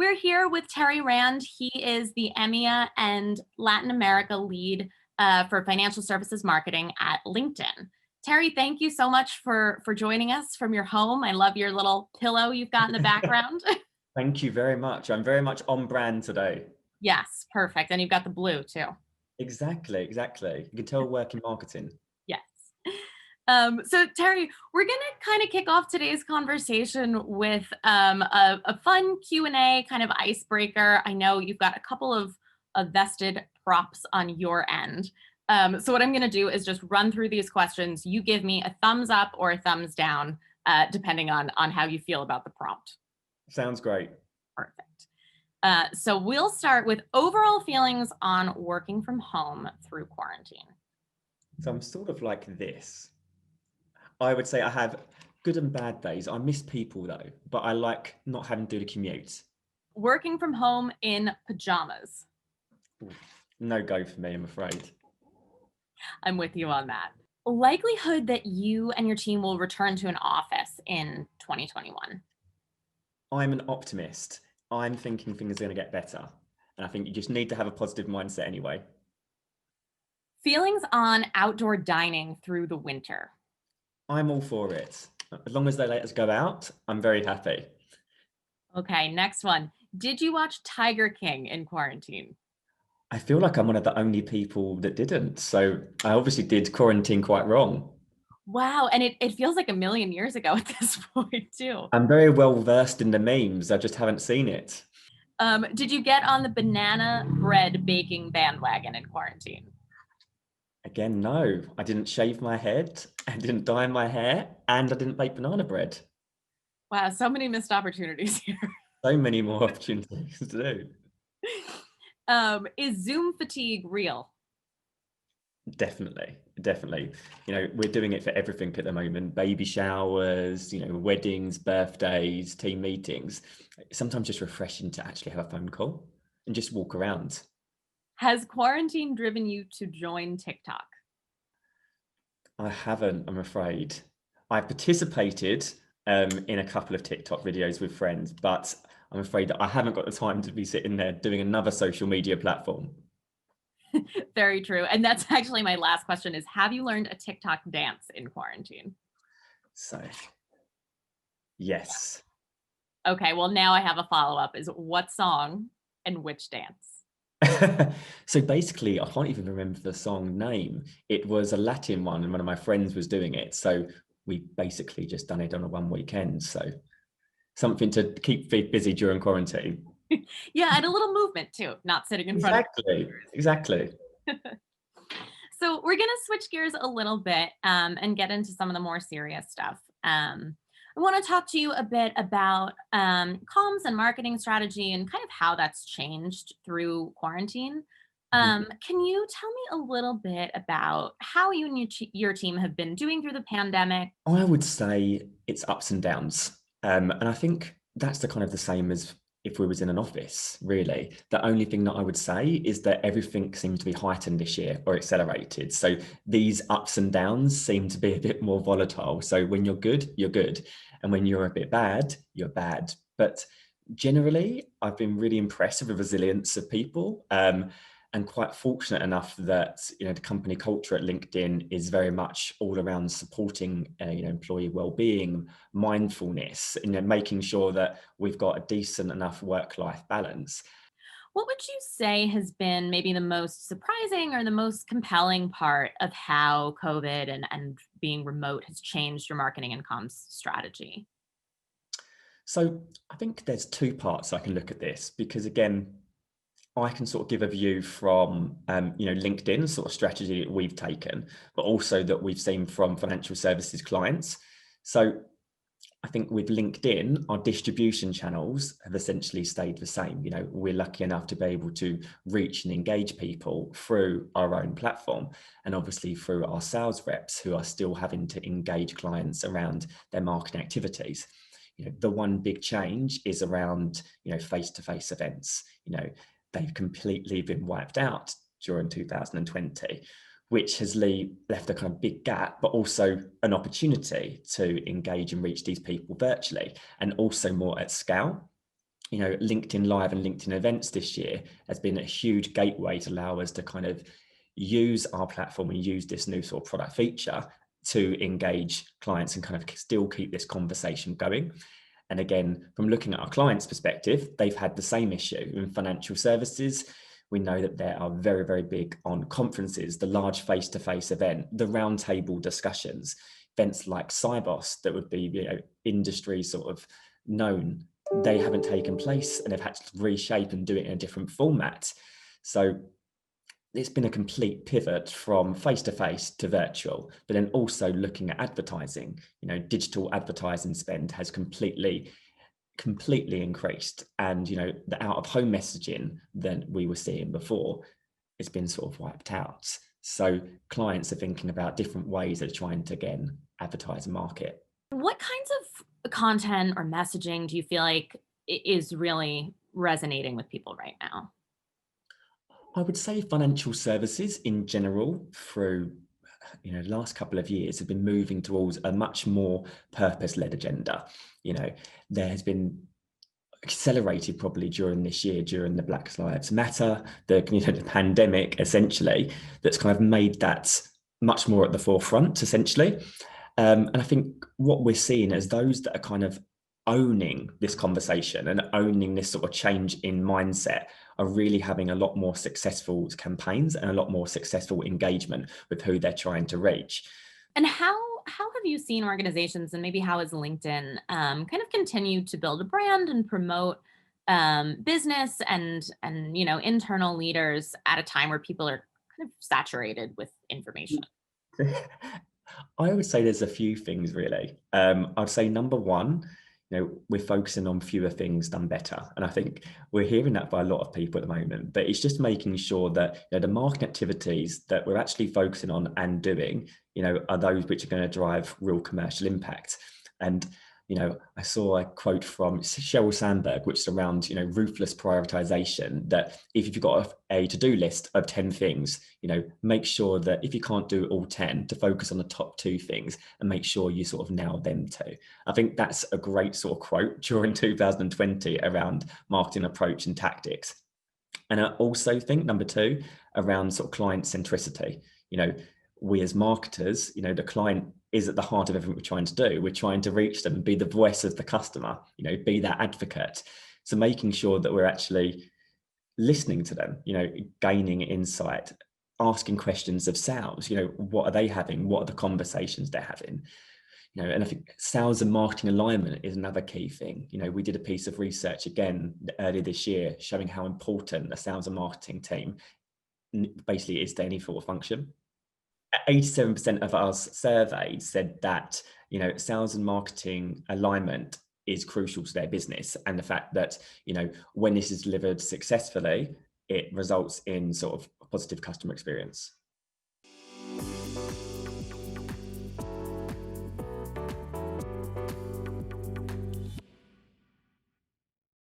we're here with Terry Rand. He is the EMEA and Latin America lead for financial services marketing at LinkedIn. Terry, thank you so much for joining us from your home. I love your little pillow you've got in the background. Thank you very much. I'm very much on brand today. Yes, perfect. And you've got the blue too. Exactly. You can tell work in marketing. Yes. So Terry, we're going to kind of kick off today's conversation with a fun Q&A kind of icebreaker. I know you've got a couple of vested props on your end. So what I'm going to do is just run through these questions. You give me a thumbs up or a thumbs down, depending on how you feel about the prompt. Sounds great. Perfect. So we'll start with overall feelings on working from home through quarantine. So I'm sort of like this. I would say I have good and bad days. I miss people though, but I like not having to do the commute. Working from home in pajamas. No go for me, I'm afraid. I'm with you on that. Likelihood that you and your team will return to an office in 2021. I'm an optimist. I'm thinking things are going to get better. And I think you just need to have a positive mindset anyway. Feelings on outdoor dining through the winter. I'm all for it. As long as they let us go out, I'm very happy. Okay, next one. Did you watch Tiger King in quarantine? I feel like I'm one of the only people that didn't. So I obviously did quarantine quite wrong. Wow, and it feels like a million years ago at this point too. I'm very well versed in the memes. I just haven't seen it. Did you get on the banana bread baking bandwagon in quarantine? Again, no, I didn't shave my head. I didn't dye my hair and I didn't bake banana bread. Wow, so many missed opportunities here. So many more opportunities to do. Is Zoom fatigue real? Definitely. We're doing it for everything at the moment. Baby showers, weddings, birthdays, team meetings. It's sometimes just refreshing to actually have a phone call and just walk around. Has quarantine driven you to join TikTok? I haven't, I'm afraid. I participated in a couple of TikTok videos with friends, but I'm afraid that I haven't got the time to be sitting there doing another social media platform. Very true. And that's actually my last question is, have you learned a TikTok dance in quarantine? So, yes. Okay, well now I have a follow-up is what song and which dance? So basically, I can't even remember the song name. It was a Latin one, and one of my friends was doing it. So we basically just done it on a one weekend. So something to keep busy during quarantine. Yeah, and a little movement too, not sitting in front of Exactly. So we're going to switch gears a little bit and get into some of the more serious stuff. I want to talk to you a bit about comms and marketing strategy and kind of how that's changed through quarantine. Can you tell me a little bit about how you and your team have been doing through the pandemic? I would say it's ups and downs. And I think that's the kind of the same as if we was in an office, really. The only thing that I would say is that everything seemed to be heightened this year or accelerated. So these ups and downs seem to be a bit more volatile. So when you're good, you're good. And when you're a bit bad, you're bad. But generally, I've been really impressed with the resilience of people. And quite fortunate enough that the company culture at LinkedIn is very much all around supporting employee well-being, mindfulness, making sure that we've got a decent enough work-life balance. What would you say has been maybe the most surprising or the most compelling part of how COVID and being remote has changed your marketing and comms strategy? So I think there's two parts I can look at this because again, I can sort of give a view from, LinkedIn sort of strategy that we've taken, but also that we've seen from financial services clients. So I think with LinkedIn, our distribution channels have essentially stayed the same. We're lucky enough to be able to reach and engage people through our own platform and obviously through our sales reps who are still having to engage clients around their marketing activities. The one big change is around, face-to-face events. They've completely been wiped out during 2020, which has left a kind of big gap, but also an opportunity to engage and reach these people virtually and also more at scale. LinkedIn Live and LinkedIn events this year has been a huge gateway to allow us to kind of use our platform and use this new sort of product feature to engage clients and kind of still keep this conversation going. And again, from looking at our clients' perspective, they've had the same issue in financial services. We know that they are very, very big on conferences, the large face-to-face event, the roundtable discussions, events like Cybos that would be, industry sort of known. They haven't taken place and they've had to reshape and do it in a different format. So it's been a complete pivot from face-to-face to virtual, but then also looking at advertising, digital advertising spend has completely increased. And, the out-of-home messaging that we were seeing before, it's been sort of wiped out. So clients are thinking about different ways of trying to, again, advertise and market. What kinds of content or messaging do you feel like is really resonating with people right now? I would say financial services in general through last couple of years have been moving towards a much more purpose-led agenda. There has been accelerated probably during this year, during the Black Lives Matter, the pandemic essentially, that's kind of made that much more at the forefront essentially. And I think what we're seeing is those that are kind of owning this conversation and owning this sort of change in mindset are really having a lot more successful campaigns and a lot more successful engagement with who they're trying to reach. And how have you seen organizations, and maybe how has LinkedIn kind of continued to build a brand and promote business and internal leaders at a time where people are kind of saturated with information? I would say there's a few things really. I'd say number one, we're focusing on fewer things done better. And I think we're hearing that by a lot of people at the moment, but it's just making sure that the marketing activities that we're actually focusing on and doing, are those which are going to drive real commercial impact. And I saw a quote from Sheryl Sandberg, which is around, ruthless prioritization, that if you've got a to-do list of 10 things, make sure that if you can't do all 10, to focus on the top 2 things and make sure you sort of nail them too. I think that's a great sort of quote during 2020 around marketing approach and tactics. And I also think number 2, around sort of client centricity. We as marketers, the client is at the heart of everything we're trying to do. We're trying to reach them and be the voice of the customer, be that advocate. So making sure that we're actually listening to them, gaining insight, asking questions of sales, what are they having? What are the conversations they're having? And I think sales and marketing alignment is another key thing. We did a piece of research again earlier this year showing how important a sales and marketing team basically is to any sort of function. 87% of us surveyed said that sales and marketing alignment is crucial to their business, and the fact that when this is delivered successfully, it results in sort of a positive customer experience.